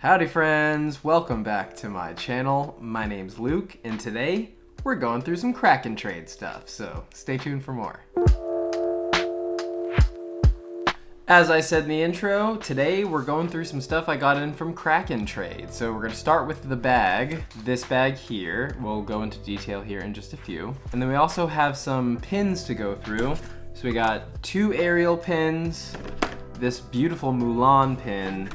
Howdy friends, welcome back to my channel. My name's Luke, and today we're going through some Kraken Trade stuff, so stay tuned for more. As I said in the intro, today we're going through some stuff I got in from Kraken Trade. So we're going to start with the bag, this bag here. We'll go into detail here in just a few. And then we also have some pins to go through. So we got 2 Ariel pins, this beautiful Mulan pin,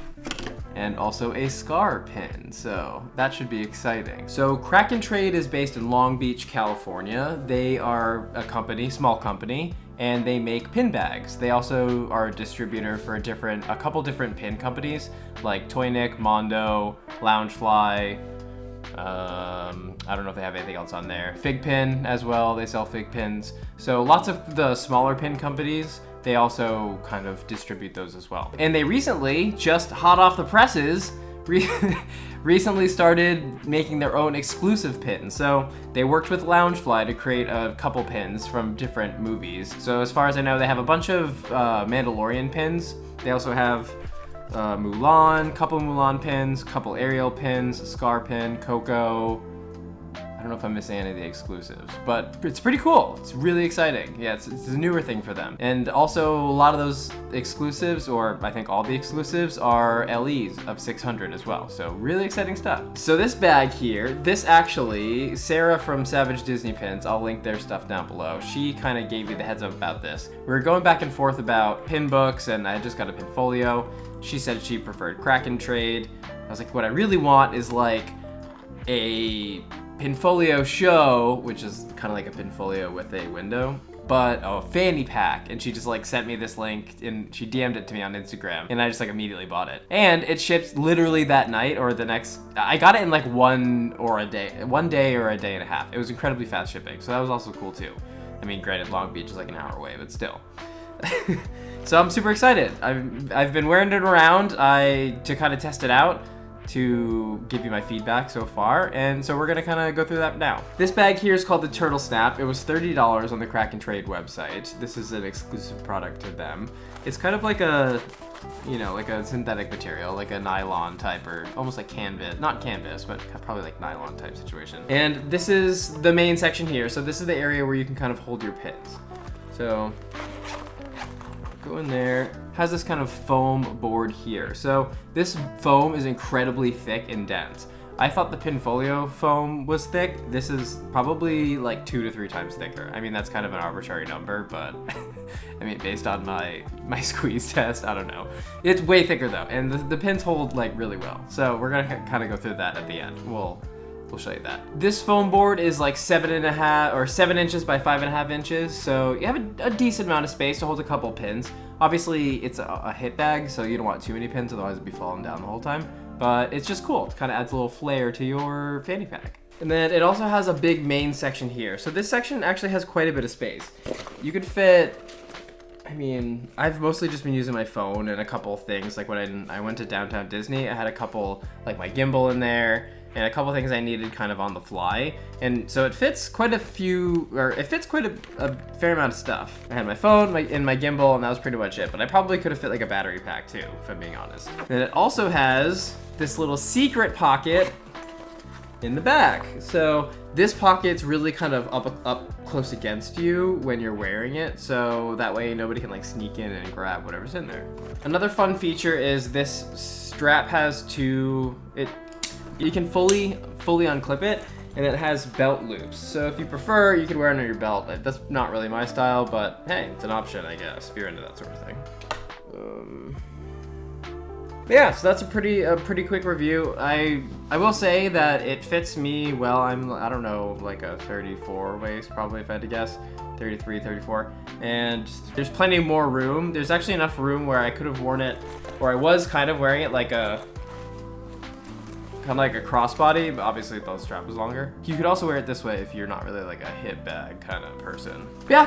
and also a Scar pin, so that should be exciting. So Kraken Trade is based in Long Beach, California. They are a company, small company, and they make pin bags. They also are a distributor for a couple different pin companies like TOYNK, MONDO, Loungefly. I don't know if they have anything else on there. Fig pin as well, they sell fig pins. So lots of the smaller pin companies, they also kind of distribute those as well. And they recently, just hot off the presses, recently started making their own exclusive pins. So they worked with Loungefly to create a couple pins from different movies. So as far as I know, they have a bunch of Mandalorian pins. They also have Mulan, couple Mulan pins, couple Ariel pins, a Scar pin, Coco. I don't know if I'm missing any of the exclusives, but it's pretty cool. It's really exciting. Yeah, it's a newer thing for them. And also a lot of those exclusives, or I think all the exclusives, are LEs of 600 as well. So really exciting stuff. So this bag here, this actually, Sarah from Savage Disney Pins, I'll link their stuff down below. She kind of gave me the heads up about this. We were going back and forth about pin books, and I just got a Pinfolio. She said she preferred Kraken Trade. I was like, what I really want is like a Pinfolio show, which is kind of like a Pinfolio with a window, but a fanny pack. And she just like sent me this link and she DM'd it to me on Instagram, and I just like immediately bought it. And it ships literally that night or the next. I got it in like one day or a day and a half. It was incredibly fast shipping, so that was also cool too. I mean, granted, Long Beach is like an hour away, but still. So I'm super excited. I've been wearing it around to kind of test it out, to give you my feedback so far, and so we're gonna kind of go through that now. This bag here is called the Turtle Snap. It was $30 on the Kraken Trade website. This is an exclusive product to them. It's kind of like a, you know, like a synthetic material, like a nylon type, or almost like canvas, not canvas, but probably like nylon type situation. And this is the main section here. So this is the area where you can kind of hold your pins. So go in there. Has this kind of foam board here. So this foam is incredibly thick and dense. I thought the Pinfolio foam was thick. This is probably like 2 to 3 times thicker. I mean, that's kind of an arbitrary number, but I mean, based on my squeeze test, I don't know. It's way thicker though, and the pins hold like really well. So we're gonna kind of go through that at the end. We'll show you that. This foam board is like 7 inches by 5.5 inches. So you have a decent amount of space to hold a couple pins. Obviously it's a hit bag, so you don't want too many pins, otherwise it'd be falling down the whole time. But it's just cool. It kind of adds a little flair to your fanny pack. And then it also has a big main section here. So this section actually has quite a bit of space. You could fit, I mean, I've mostly just been using my phone and a couple of things. Like when I went to Downtown Disney, I had a couple, like my gimbal in there, and a couple things I needed kind of on the fly. And so it fits quite a few, or it fits quite a fair amount of stuff. I had my phone and my gimbal, and that was pretty much it. But I probably could have fit like a battery pack too, if I'm being honest. And it also has this little secret pocket in the back. So this pocket's really kind of up close against you when you're wearing it, so that way nobody can like sneak in and grab whatever's in there. Another fun feature is this strap has you can fully unclip it, and it has belt loops. So if you prefer, you can wear it on your belt. That's not really my style, but hey, it's an option, I guess, if you're into that sort of thing. Yeah, so that's a pretty quick review. I will say that it fits me well. I don't know, like a 34 waist probably, if I had to guess. 33, 34. And there's plenty more room. There's actually enough room where I could have worn it, or I was kind of wearing it like a crossbody, but obviously the strap is longer. You could also wear it this way if you're not really like a hip bag kind of person. But yeah,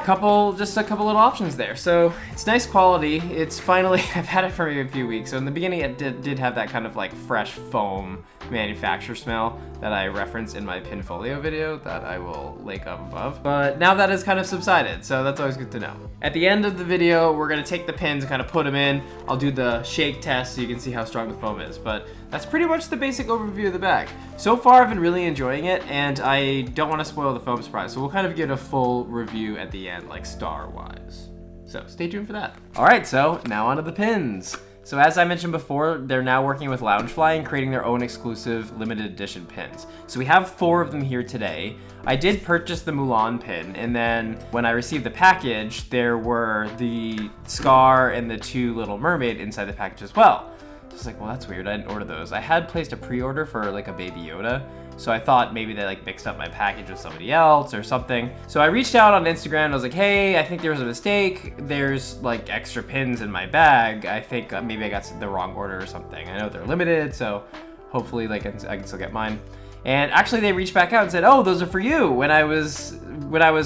just a couple little options there. So it's nice quality. It's finally, I've had it for maybe a few weeks. So in the beginning it did have that kind of like fresh foam manufacturer smell that I referenced in my Pinfolio video that I will link up above. But now that has kind of subsided, so that's always good to know. At the end of the video, we're gonna take the pins and kind of put them in. I'll do the shake test so you can see how strong the foam is. But that's pretty much the basic overview of the bag. So far, I've been really enjoying it, and I don't want to spoil the foam surprise, so we'll kind of get a full review at the end, like star-wise. So stay tuned for that. All right, so now onto the pins. So as I mentioned before, they're now working with Loungefly and creating their own exclusive limited edition pins. So we have 4 of them here today. I did purchase the Mulan pin, and then when I received the package, there were the Scar and the 2 Little Mermaid inside the package as well. So I was like, well, that's weird, I didn't order those. I had placed a pre-order for like a Baby Yoda, so I thought maybe they like mixed up my package with somebody else or something. So I reached out on Instagram and I was like, hey, I think there was a mistake. There's like extra pins in my bag. I think maybe I got the wrong order or something. I know they're limited, so hopefully like I can still get mine. And actually they reached back out and said, oh, those are for you. When I was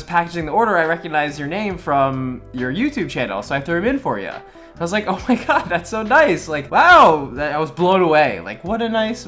packaging the order, I recognized your name from your YouTube channel, so I threw them in for you. I was like, oh my god, that's so nice. Like, wow, I was blown away. Like, what a nice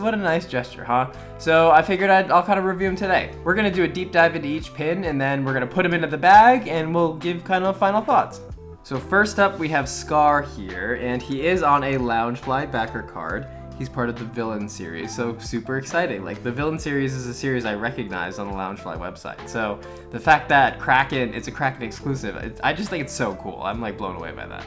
gesture, huh? So I figured I'll kind of review them today. We're gonna do a deep dive into each pin, and then we're gonna put them into the bag, and we'll give kind of final thoughts. So first up, we have Scar here, and he is on a Loungefly backer card. He's part of the Villain series, so super exciting. Like, the Villain series is a series I recognize on the Loungefly website. So the fact that it's a Kraken exclusive, I just think it's so cool. I'm like blown away by that.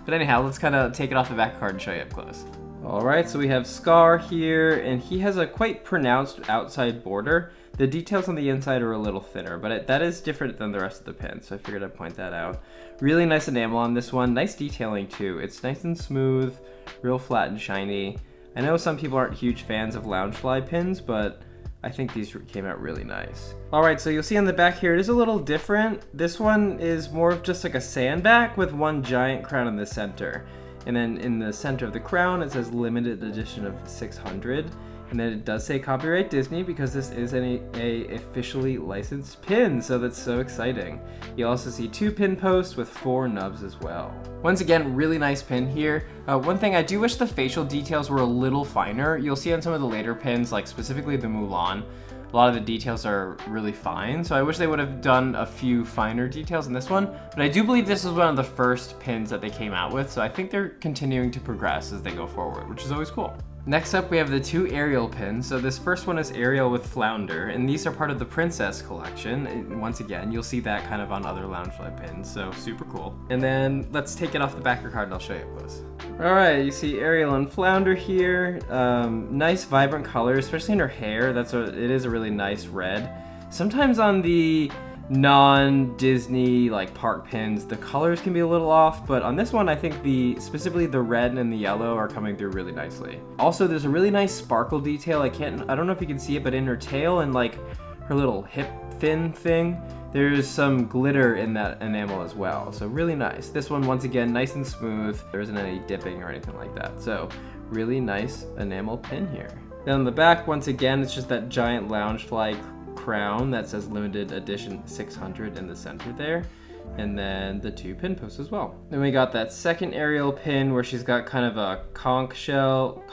But anyhow, let's kind of take it off the back card and show you up close. All right, so we have Scar here, and he has a quite pronounced outside border. The details on the inside are a little thinner, but that is different than the rest of the pin, so I figured I'd point that out. Really nice enamel on this one, nice detailing too. It's nice and smooth, real flat and shiny. I know some people aren't huge fans of Loungefly pins, but I think these came out really nice. All right, so you'll see on the back here, it is a little different. This one is more of just like a sandback with one giant crown in the center. And then in the center of the crown, it says limited edition of 600. And then it does say copyright Disney because this is a officially licensed pin, so that's so exciting. You also see 2 pin posts with 4 nubs as well. Once again, really nice pin here. One thing, I do wish the facial details were a little finer. You'll see on some of the later pins, like specifically the Mulan, a lot of the details are really fine, so I wish they would have done a few finer details in this one, but I do believe this is one of the first pins that they came out with, so I think they're continuing to progress as they go forward, which is always cool. Next up, we have the 2 Ariel pins. So this first one is Ariel with Flounder, and these are part of the Princess collection. And once again, you'll see that kind of on other Loungefly pins, so super cool. And then let's take it off the backer card and I'll show you up close. All right, you see Ariel and Flounder here. Nice vibrant color, especially in her hair. It is a really nice red. Sometimes on the non-Disney like park pins, the colors can be a little off, but on this one I think specifically the red and the yellow are coming through really nicely. Also, there's a really nice sparkle detail. I don't know if you can see it, but in her tail and like her little hip fin thing, there's some glitter in that enamel as well, so really nice. This one, once again, nice and smooth. There isn't any dipping or anything like that, so really nice enamel pin here. Then on the back, once again, it's just that giant Loungefly crown that says limited edition 600 in the center there, and then the 2 pin posts as well. Then we got that second Ariel pin where she's got kind of a shell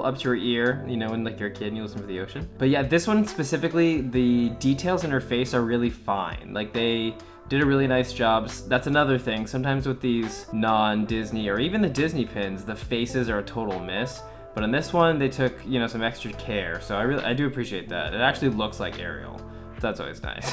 up to her ear, you know, when like you're a kid and you listen for the ocean. But yeah, this one specifically, the details in her face are really fine. Like, they did a really nice job. That's another thing, sometimes with these non-Disney or even the Disney pins, the faces are a total miss. But on this one, they took, you know, some extra care, so I do appreciate that. It actually looks like Ariel. That's always nice.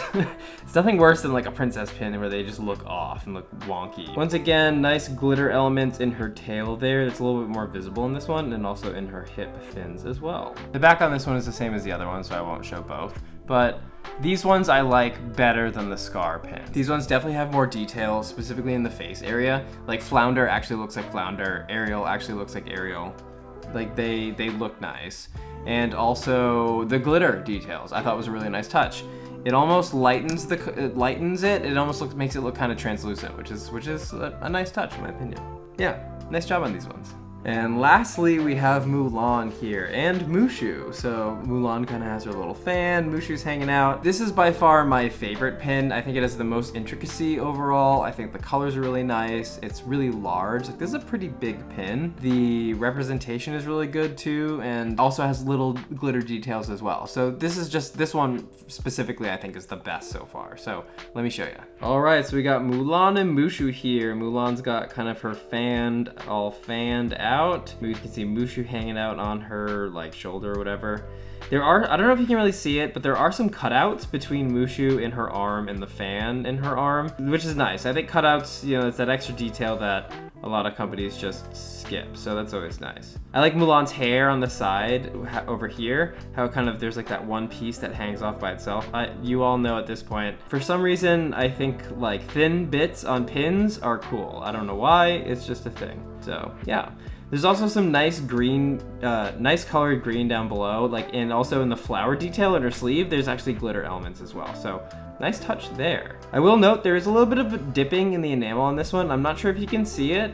It's nothing worse than like a princess pin where they just look off and look wonky. Once again, nice glitter elements in her tail there. It's a little bit more visible in this one, and also in her hip fins as well. The back on this one is the same as the other one, so I won't show both. But these ones I like better than the Scar pin. These ones definitely have more detail, specifically in the face area. Like Flounder actually looks like Flounder. Ariel actually looks like Ariel. Like they look nice. And also the glitter details I thought was a really nice touch. It almost lightens it. It almost makes it look kind of translucent, which is a nice touch in my opinion. Yeah, nice job on these ones. And lastly, we have Mulan here, and Mushu. So Mulan kind of has her little fan, Mushu's hanging out. This is by far my favorite pin. I think it has the most intricacy overall. I think the colors are really nice. It's really large. Like, this is a pretty big pin. The representation is really good too, and also has little glitter details as well. So this one specifically I think is the best so far. So let me show you. All right, so we got Mulan and Mushu here. Mulan's got kind of her all fanned out. You can see Mushu hanging out on her like shoulder or whatever. I don't know if you can really see it, but there are some cutouts between Mushu in her arm and the fan in her arm, which is nice. I think cutouts, you know, it's that extra detail that a lot of companies just skip, so that's always nice. I like Mulan's hair on the side over here, how kind of there's like that one piece that hangs off by itself. You all know at this point, for some reason, I think like thin bits on pins are cool. I don't know why, it's just a thing. So yeah. There's also some nice green, nice colored green down below, and also in the flower detail in her sleeve, there's actually glitter elements as well. So nice touch there. I will note there is a little bit of dipping in the enamel on this one. I'm not sure if you can see it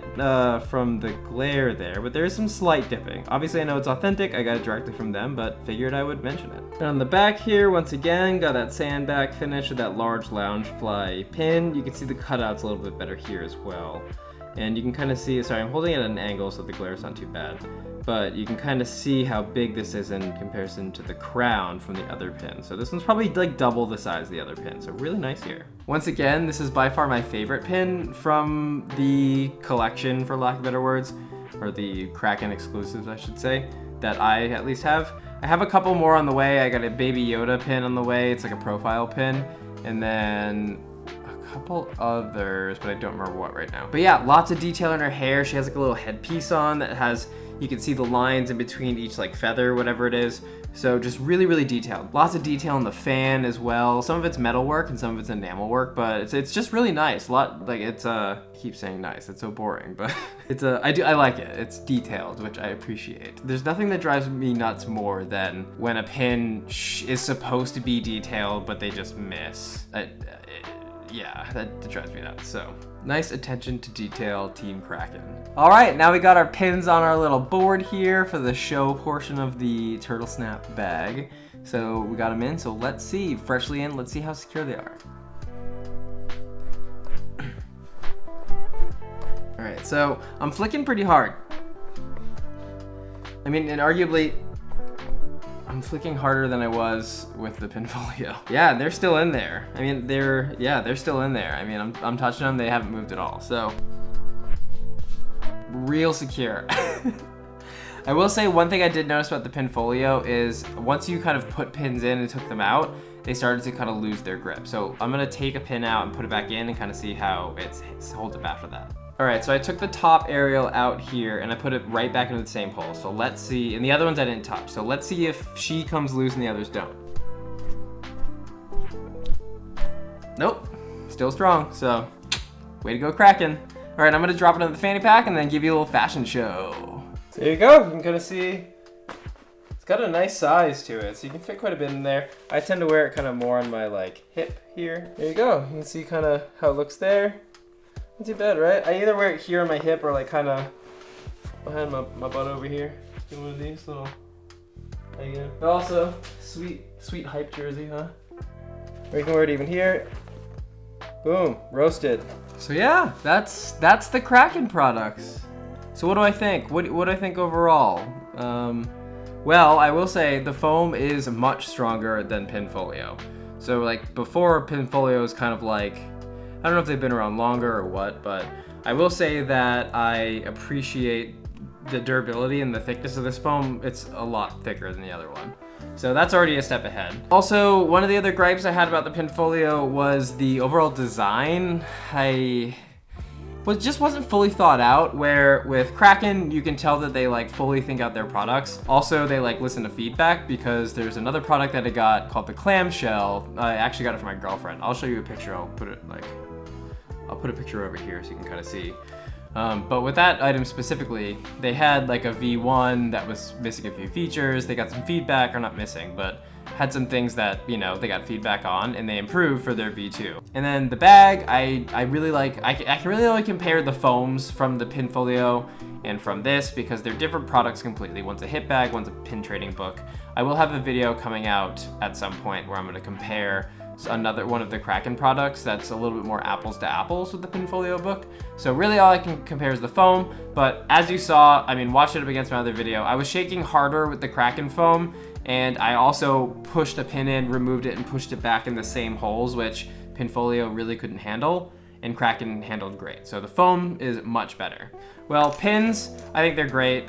from the glare there, but there is some slight dipping. Obviously I know it's authentic, I got it directly from them, but figured I would mention it. And on the back here, once again, got that sandbag finish with that large Loungefly pin. You can see the cutouts a little bit better here as well. And you can kind of see, sorry, I'm holding it at an angle so the glare is not too bad, but you can kind of see how big this is in comparison to the crown from the other pin. So this one's probably like double the size of the other pin, so really nice here. Once again, this is by far my favorite pin from the collection, for lack of better words, or the Kraken exclusives, I should say, that I at least have. I have a couple more on the way. I got a Baby Yoda pin on the way. It's like a profile pin, and then couple others, but I don't remember what right now. But yeah, lots of detail in her hair. She has like a little headpiece on that has, you can see the lines in between each like feather, whatever it is. So just really, really detailed. Lots of detail in the fan as well. Some of it's metal work and some of it's enamel work, but it's just really nice. A lot, like it's I keep saying nice, it's so boring, but I like it. It's detailed, which I appreciate. There's nothing that drives me nuts more than when a pin is supposed to be detailed, but they just miss. Yeah, that drives me nuts. So nice attention to detail, Team Kraken. All right, now we got our pins on our little board here for the show portion of the Turtle Snap bag. So we got them in, so let's see, freshly in, let's see how secure they are. All right, so I'm flicking pretty hard. I mean, and arguably, I'm flicking harder than I was with the Pinfolio. Yeah, they're still in there. I mean, they're still in there. I mean, I'm touching them, they haven't moved at all. So, real secure. I will say one thing I did notice about the Pinfolio is once you kind of put pins in and took them out, they started to kind of lose their grip. So I'm gonna take a pin out and put it back in and kind of see how it holds up after that. All right, so I took the top aerial out here and I put it right back into the same hole. So let's see, and the other ones I didn't touch. So let's see if she comes loose and the others don't. Nope, still strong, so way to go, Kraken. All right, I'm gonna drop it into the fanny pack and then give you a little fashion show. So there you go, you can kind of see, it's got a nice size to it, so you can fit quite a bit in there. I tend to wear it kind of more on my like hip here. There you go, you can see kind of how it looks there. Not too bad, right? I either wear it here on my hip or like kind of behind my butt over here. Do one of these little, there you go. But also, sweet hype jersey, huh? Or you can wear it even here. Boom, roasted. So yeah, that's the Kraken products. So what do I think? What do I think overall? Well, I will say the foam is much stronger than Pinfolio. So like before, Pinfolio is kind of like, I don't know if they've been around longer or what, but I will say that I appreciate the durability and the thickness of this foam. It's a lot thicker than the other one. So that's already a step ahead. Also, one of the other gripes I had about the Pinfolio was the overall design. Just wasn't fully thought out, where with Kraken, you can tell that they like fully think out their products. Also, they like listen to feedback, because there's another product that I got called the clamshell. I actually got it from my girlfriend. I'll show you a picture. I'll put a picture over here so you can kind of see. But with that item specifically, they had like a V1 that was missing a few features. They got some feedback, or not missing, but had some things that, you know, they got feedback on and they improved for their V2. And then the bag, I really like, I can really only compare the foams from the Pinfolio and from this because they're different products completely. One's a hip bag, one's a pin trading book. I will have a video coming out at some point where I'm gonna compare another one of the Kraken products that's a little bit more apples to apples with the Pinfolio book. So really all I can compare is the foam, but as you saw, I mean, watch it up against my other video, I was shaking harder with the Kraken foam, and I also pushed a pin in, removed it, and pushed it back in the same holes, which Pinfolio really couldn't handle, and Kraken handled great. So the foam is much better. Well, pins, I think they're great.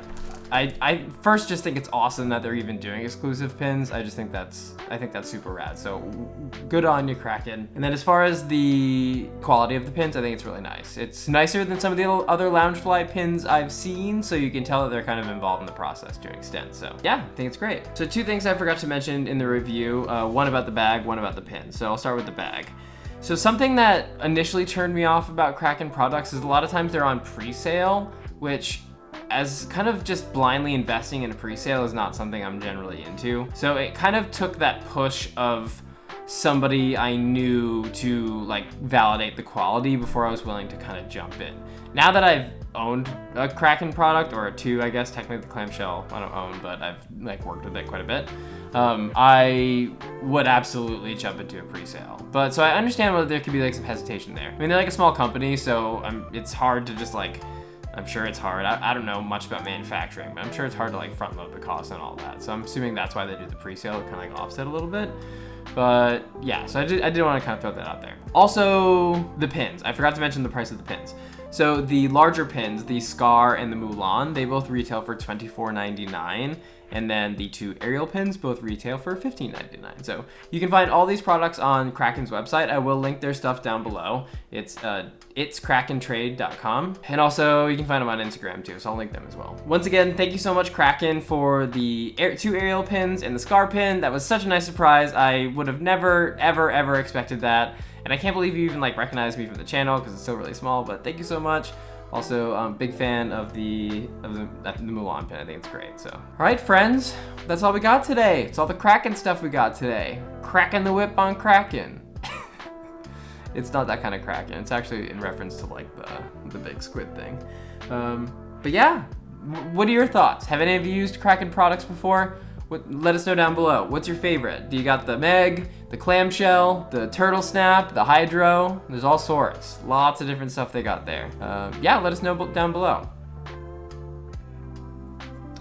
I first just think it's awesome that they're even doing exclusive pins. I think that's super rad. So good on you, Kraken. And then as far as the quality of the pins, I think it's really nice. It's nicer than some of the other Loungefly pins I've seen, so you can tell that they're kind of involved in the process to an extent. So yeah, I think it's great. So two things I forgot to mention in the review, one about the bag, one about the pin. So I'll start with the bag. So something that initially turned me off about Kraken products is a lot of times they're on pre-sale, which as kind of just blindly investing in a pre-sale is not something I'm generally into. So it kind of took that push of somebody I knew to like validate the quality before I was willing to kind of jump in. Now that I've owned a Kraken product, or two, I guess, technically the clamshell I don't own, but I've like worked with it quite a bit. I would absolutely jump into a pre-sale. But so I understand whether there could be like some hesitation there. I mean, they're like a small company, so it's hard to just like, I'm sure it's hard. I don't know much about manufacturing, but I'm sure it's hard to like front load the cost and all that. So I'm assuming that's why they do the pre-sale to kind of like offset a little bit. But yeah, so I did want to kind of throw that out there. Also, the pins. I forgot to mention the price of the pins. So the larger pins, the Scar and the Mulan, they both retail for $24.99. And then the two aerial pins both retail for $15.99. So you can find all these products on Kraken's website. I will link their stuff down below. It's krakentrade.com. And also you can find them on Instagram too, so I'll link them as well. Once again, thank you so much, Kraken, for the two aerial pins and the Scar pin. That was such a nice surprise. I would have never, ever expected that. And I can't believe you even like recognized me from the channel because it's still really small, but thank you so much. Also, big fan of the Mulan pin. I think it's great. So, all right, friends, that's all we got today. It's all the Kraken stuff we got today. Cracking the whip on Kraken. It's not that kind of Kraken. It's actually in reference to like the big squid thing. But yeah, what are your thoughts? Have any of you used Kraken products before? Let us know down below. What's your favorite? Do you got the Meg, the clamshell, the turtle snap, the hydro? There's all sorts. Lots of different stuff they got there. Yeah, let us know down below.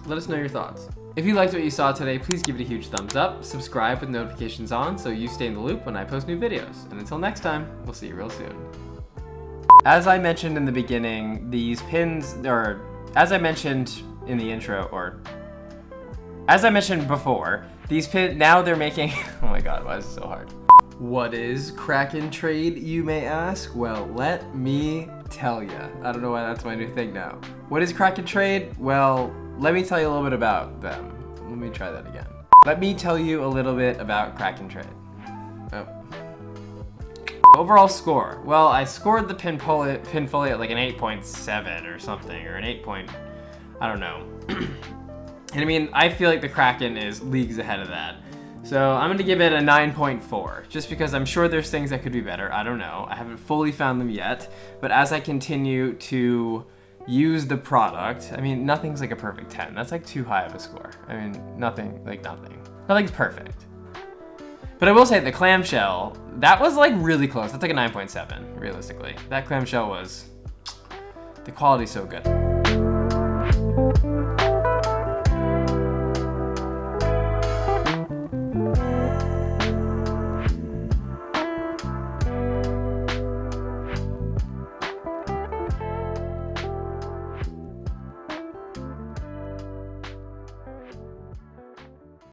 Let us know your thoughts. If you liked what you saw today, please give it a huge thumbs up, subscribe with notifications on so you stay in the loop when I post new videos. And until next time, we'll see you real soon. As I mentioned in the beginning, these pins, or as I mentioned in the intro, or as I mentioned before, these pins, now they're making, oh my god, why is it so hard? What is Kraken Trade, you may ask? Well, let me tell ya. I don't know why that's my new thing now. What is Kraken Trade? Well, let me tell you a little bit about them. Let me try that again. Let me tell you a little bit about Kraken Trade. Oh. Overall score. Well, I scored the Pinfolio at like an 8.7 or something, or an 8 point, I don't know. And I mean, I feel like the Kraken is leagues ahead of that. So I'm gonna give it a 9.4, just because I'm sure there's things that could be better. I don't know, I haven't fully found them yet. But as I continue to use the product, I mean, nothing's like a perfect 10. That's like too high of a score. I mean, nothing's perfect. But I will say the clamshell, that was like really close. That's like a 9.7, realistically. That clamshell was, the quality's so good.